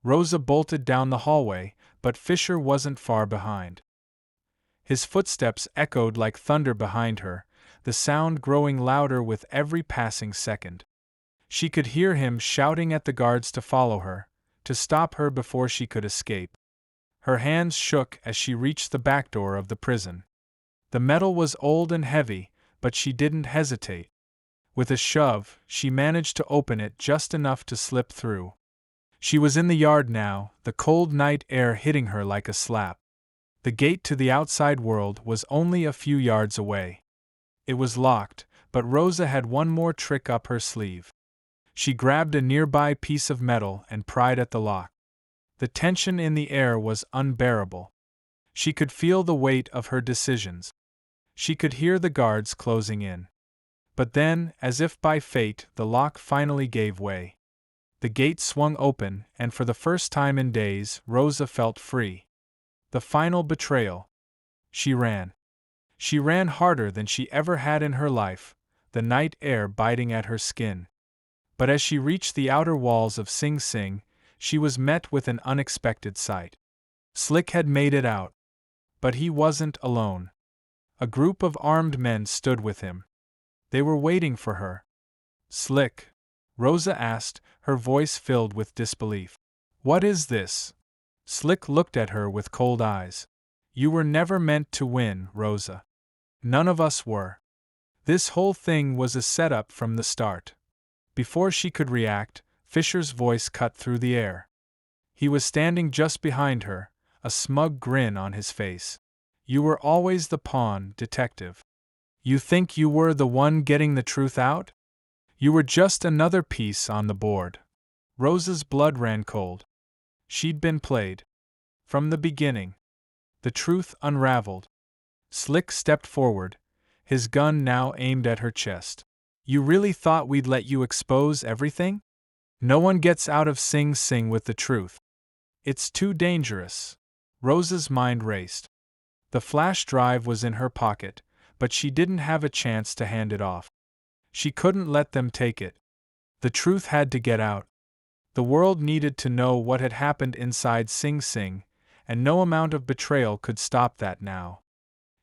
Rosa bolted down the hallway, but Fisher wasn't far behind. His footsteps echoed like thunder behind her, the sound growing louder with every passing second. She could hear him shouting at the guards to follow her, to stop her before she could escape. Her hands shook as she reached the back door of the prison. The metal was old and heavy, but she didn't hesitate. With a shove, she managed to open it just enough to slip through. She was in the yard now, the cold night air hitting her like a slap. The gate to the outside world was only a few yards away. It was locked, but Rosa had one more trick up her sleeve. She grabbed a nearby piece of metal and pried at the lock. The tension in the air was unbearable. She could feel the weight of her decisions. She could hear the guards closing in. But then, as if by fate, the lock finally gave way. The gate swung open, and for the first time in days, Rosa felt free. The final betrayal. She ran. She ran harder than she ever had in her life, the night air biting at her skin. But as she reached the outer walls of Sing Sing, she was met with an unexpected sight. Slick had made it out. But he wasn't alone. A group of armed men stood with him. They were waiting for her. Slick? Rosa asked, her voice filled with disbelief. What is this? Slick looked at her with cold eyes. You were never meant to win, Rosa. None of us were. This whole thing was a setup from the start. Before she could react, Fisher's voice cut through the air. He was standing just behind her, a smug grin on his face. You were always the pawn, detective. You think you were the one getting the truth out? You were just another piece on the board. Rosa's blood ran cold. She'd been played. From the beginning. The truth unraveled. Slick stepped forward, his gun now aimed at her chest. You really thought we'd let you expose everything? No one gets out of Sing Sing with the truth. It's too dangerous. Rosa's mind raced. The flash drive was in her pocket, but she didn't have a chance to hand it off. She couldn't let them take it. The truth had to get out. The world needed to know what had happened inside Sing Sing, and no amount of betrayal could stop that now.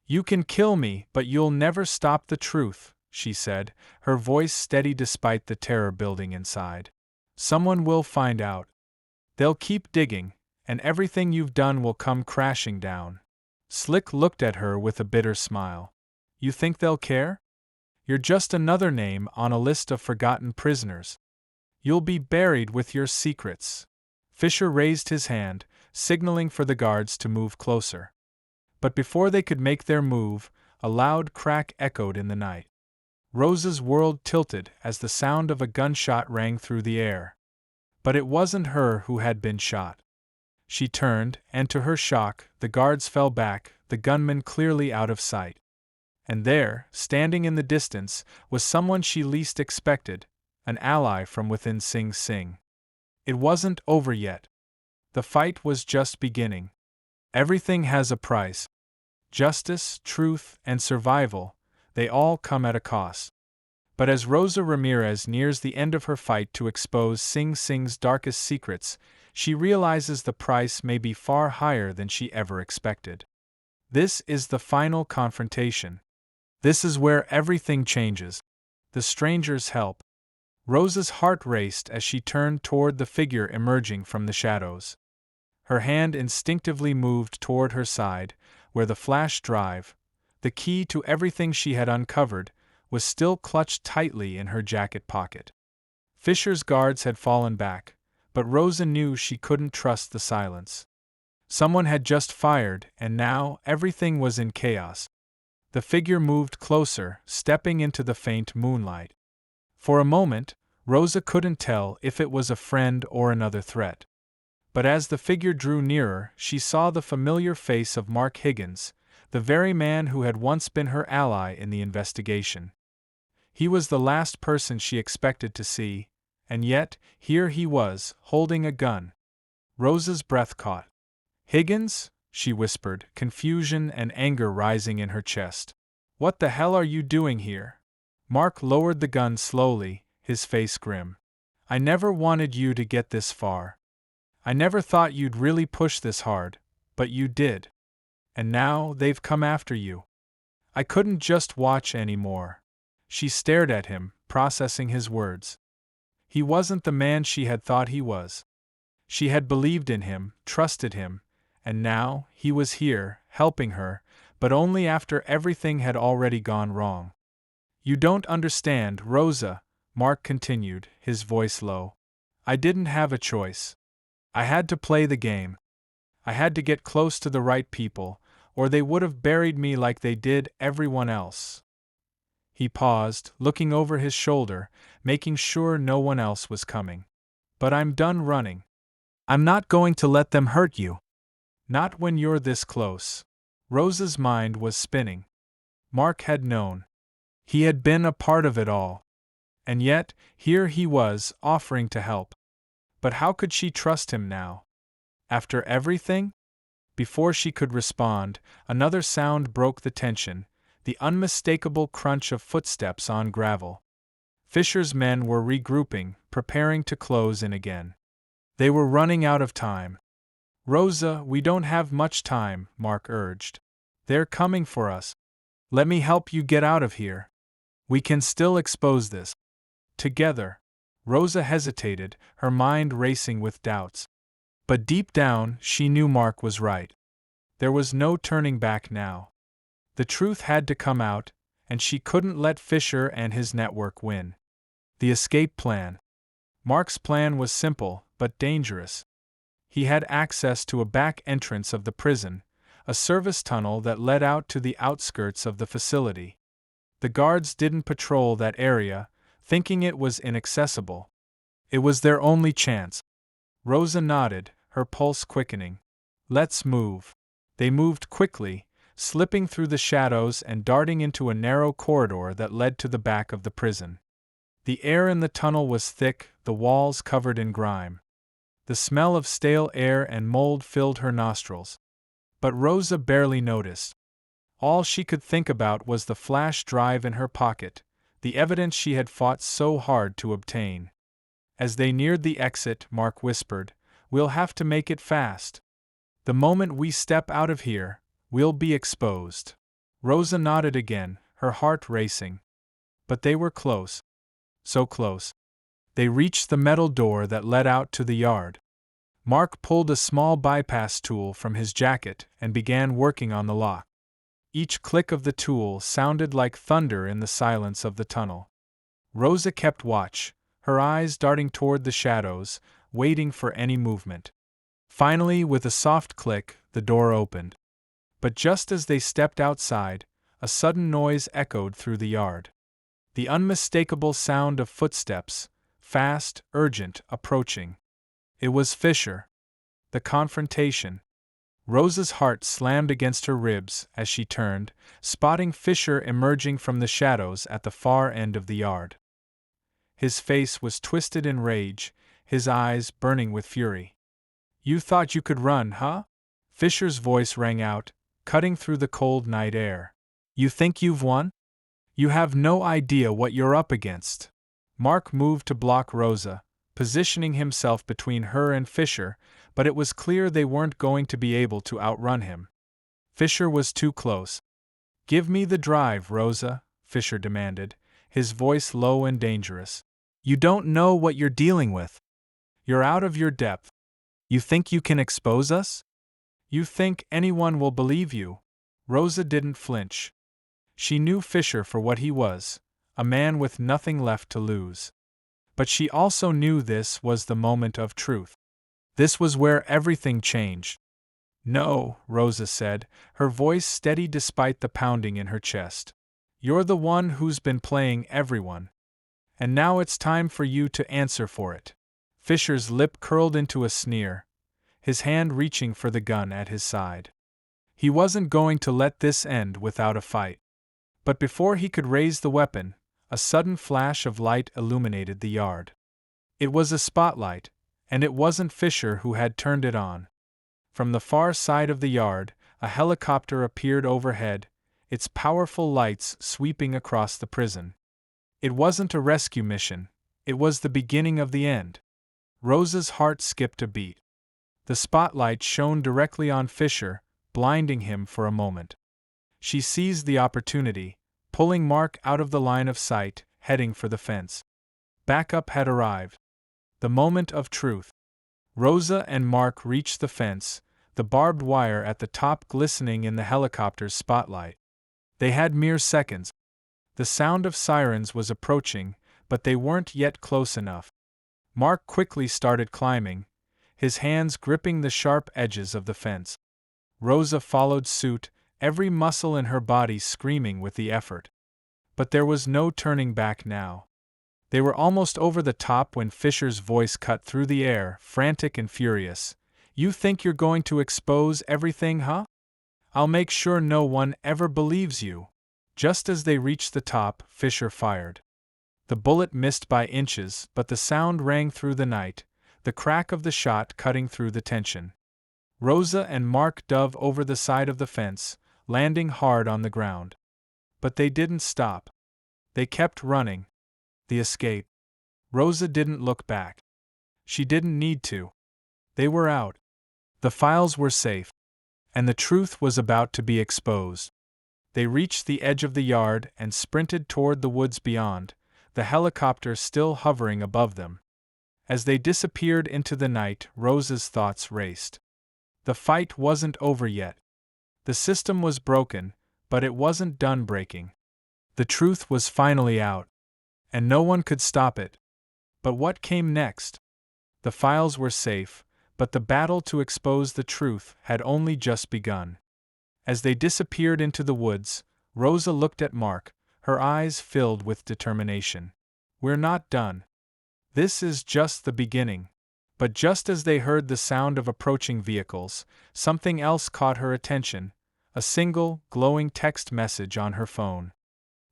You can kill me, but you'll never stop the truth, she said, her voice steady despite the terror building inside. Someone will find out. They'll keep digging, and everything you've done will come crashing down. Slick looked at her with a bitter smile. You think they'll care? You're just another name on a list of forgotten prisoners. You'll be buried with your secrets. Fisher raised his hand, signaling for the guards to move closer. But before they could make their move, a loud crack echoed in the night. Rosa's world tilted as the sound of a gunshot rang through the air. But it wasn't her who had been shot. She turned, and to her shock, the guards fell back, the gunman clearly out of sight. And there, standing in the distance, was someone she least expected, an ally from within Sing Sing. It wasn't over yet. The fight was just beginning. Everything has a price. Justice, truth, and survival, they all come at a cost. But as Rosa Ramirez nears the end of her fight to expose Sing Sing's darkest secrets, she realizes the price may be far higher than she ever expected. This is the final confrontation. This is where everything changes. The stranger's help. Rosa's heart raced as she turned toward the figure emerging from the shadows. Her hand instinctively moved toward her side, where the flash drive, the key to everything she had uncovered, was still clutched tightly in her jacket pocket. Fisher's guards had fallen back, but Rosa knew she couldn't trust the silence. Someone had just fired, and now everything was in chaos. The figure moved closer, stepping into the faint moonlight. For a moment, Rosa couldn't tell if it was a friend or another threat. But as the figure drew nearer, she saw the familiar face of Mark Higgins, the very man who had once been her ally in the investigation. He was the last person she expected to see, and yet, here he was, holding a gun. Rosa's breath caught. Higgins? She whispered, confusion and anger rising in her chest. What the hell are you doing here? Mark lowered the gun slowly, his face grim. I never wanted you to get this far. I never thought you'd really push this hard, but you did. And now they've come after you. I couldn't just watch anymore. She stared at him, processing his words. He wasn't the man she had thought he was. She had believed in him, trusted him, and now he was here, helping her, but only after everything had already gone wrong. You don't understand, Rosa, Mark continued, his voice low. I didn't have a choice. I had to play the game. I had to get close to the right people, or they would have buried me like they did everyone else. He paused, looking over his shoulder, making sure no one else was coming. But I'm done running. I'm not going to let them hurt you. Not when you're this close. Rosa's mind was spinning. Mark had known. He had been a part of it all. And yet, here he was, offering to help. But how could she trust him now? After everything? Before she could respond, another sound broke the tension, the unmistakable crunch of footsteps on gravel. Fisher's men were regrouping, preparing to close in again. They were running out of time. Rosa, we don't have much time, Mark urged. They're coming for us. Let me help you get out of here. We can still expose this. Together. Rosa hesitated, her mind racing with doubts. But deep down, she knew Mark was right. There was no turning back now. The truth had to come out, and she couldn't let Fisher and his network win. The escape plan. Mark's plan was simple, but dangerous. He had access to a back entrance of the prison, a service tunnel that led out to the outskirts of the facility. The guards didn't patrol that area, thinking it was inaccessible. It was their only chance. Rosa nodded, her pulse quickening. Let's move. They moved quickly, slipping through the shadows and darting into a narrow corridor that led to the back of the prison. The air in the tunnel was thick, the walls covered in grime. The smell of stale air and mold filled her nostrils. But Rosa barely noticed. All she could think about was the flash drive in her pocket, the evidence she had fought so hard to obtain. As they neared the exit, Mark whispered, "We'll have to make it fast. The moment we step out of here, we'll be exposed." Rosa nodded again, her heart racing. But they were close. So close. They reached the metal door that led out to the yard. Mark pulled a small bypass tool from his jacket and began working on the lock. Each click of the tool sounded like thunder in the silence of the tunnel. Rosa kept watch, her eyes darting toward the shadows, waiting for any movement. Finally, with a soft click, the door opened. But just as they stepped outside, a sudden noise echoed through the yard. The unmistakable sound of footsteps, fast, urgent, approaching. It was Fisher. The confrontation. Rosa's heart slammed against her ribs as she turned, spotting Fisher emerging from the shadows at the far end of the yard. His face was twisted in rage, his eyes burning with fury. "You thought you could run, huh?" Fisher's voice rang out, cutting through the cold night air. "You think you've won? You have no idea what you're up against." Mark moved to block Rosa, positioning himself between her and Fisher, but it was clear they weren't going to be able to outrun him. Fisher was too close. "Give me the drive, Rosa," Fisher demanded, his voice low and dangerous. "You don't know what you're dealing with. You're out of your depth. You think you can expose us? You think anyone will believe you?" Rosa didn't flinch. She knew Fisher for what he was, a man with nothing left to lose. But she also knew this was the moment of truth. This was where everything changed. "No," Rosa said, her voice steady despite the pounding in her chest. "You're the one who's been playing everyone. And now it's time for you to answer for it." Fisher's lip curled into a sneer, his hand reaching for the gun at his side. He wasn't going to let this end without a fight. But before he could raise the weapon, a sudden flash of light illuminated the yard. It was a spotlight, and it wasn't Fisher who had turned it on. From the far side of the yard, a helicopter appeared overhead, its powerful lights sweeping across the prison. It wasn't a rescue mission, it was the beginning of the end. Rosa's heart skipped a beat. The spotlight shone directly on Fisher, blinding him for a moment. She seized the opportunity, pulling Mark out of the line of sight, heading for the fence. Backup had arrived. The moment of truth. Rosa and Mark reached the fence, the barbed wire at the top glistening in the helicopter's spotlight. They had mere seconds. The sound of sirens was approaching, but they weren't yet close enough. Mark quickly started climbing, his hands gripping the sharp edges of the fence. Rosa followed suit, every muscle in her body screaming with the effort. But there was no turning back now. They were almost over the top when Fisher's voice cut through the air, frantic and furious. "You think you're going to expose everything, huh? I'll make sure no one ever believes you." Just as they reached the top, Fisher fired. The bullet missed by inches, but the sound rang through the night, the crack of the shot cutting through the tension. Rosa and Mark dove over the side of the fence, landing hard on the ground. But they didn't stop. They kept running. The escape. Rosa didn't look back. She didn't need to. They were out. The files were safe. And the truth was about to be exposed. They reached the edge of the yard and sprinted toward the woods beyond, the helicopter still hovering above them. As they disappeared into the night, Rosa's thoughts raced. The fight wasn't over yet. The system was broken, but it wasn't done breaking. The truth was finally out. And no one could stop it. But what came next? The files were safe, but the battle to expose the truth had only just begun. As they disappeared into the woods, Rosa looked at Mark, her eyes filled with determination. "We're not done. This is just the beginning." But just as they heard the sound of approaching vehicles, something else caught her attention, a single, glowing text message on her phone.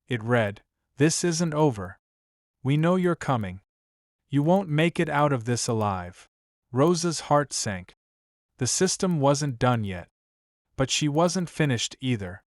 It read, "This isn't over. We know you're coming. You won't make it out of this alive." Rosa's heart sank. The system wasn't done yet. But she wasn't finished either.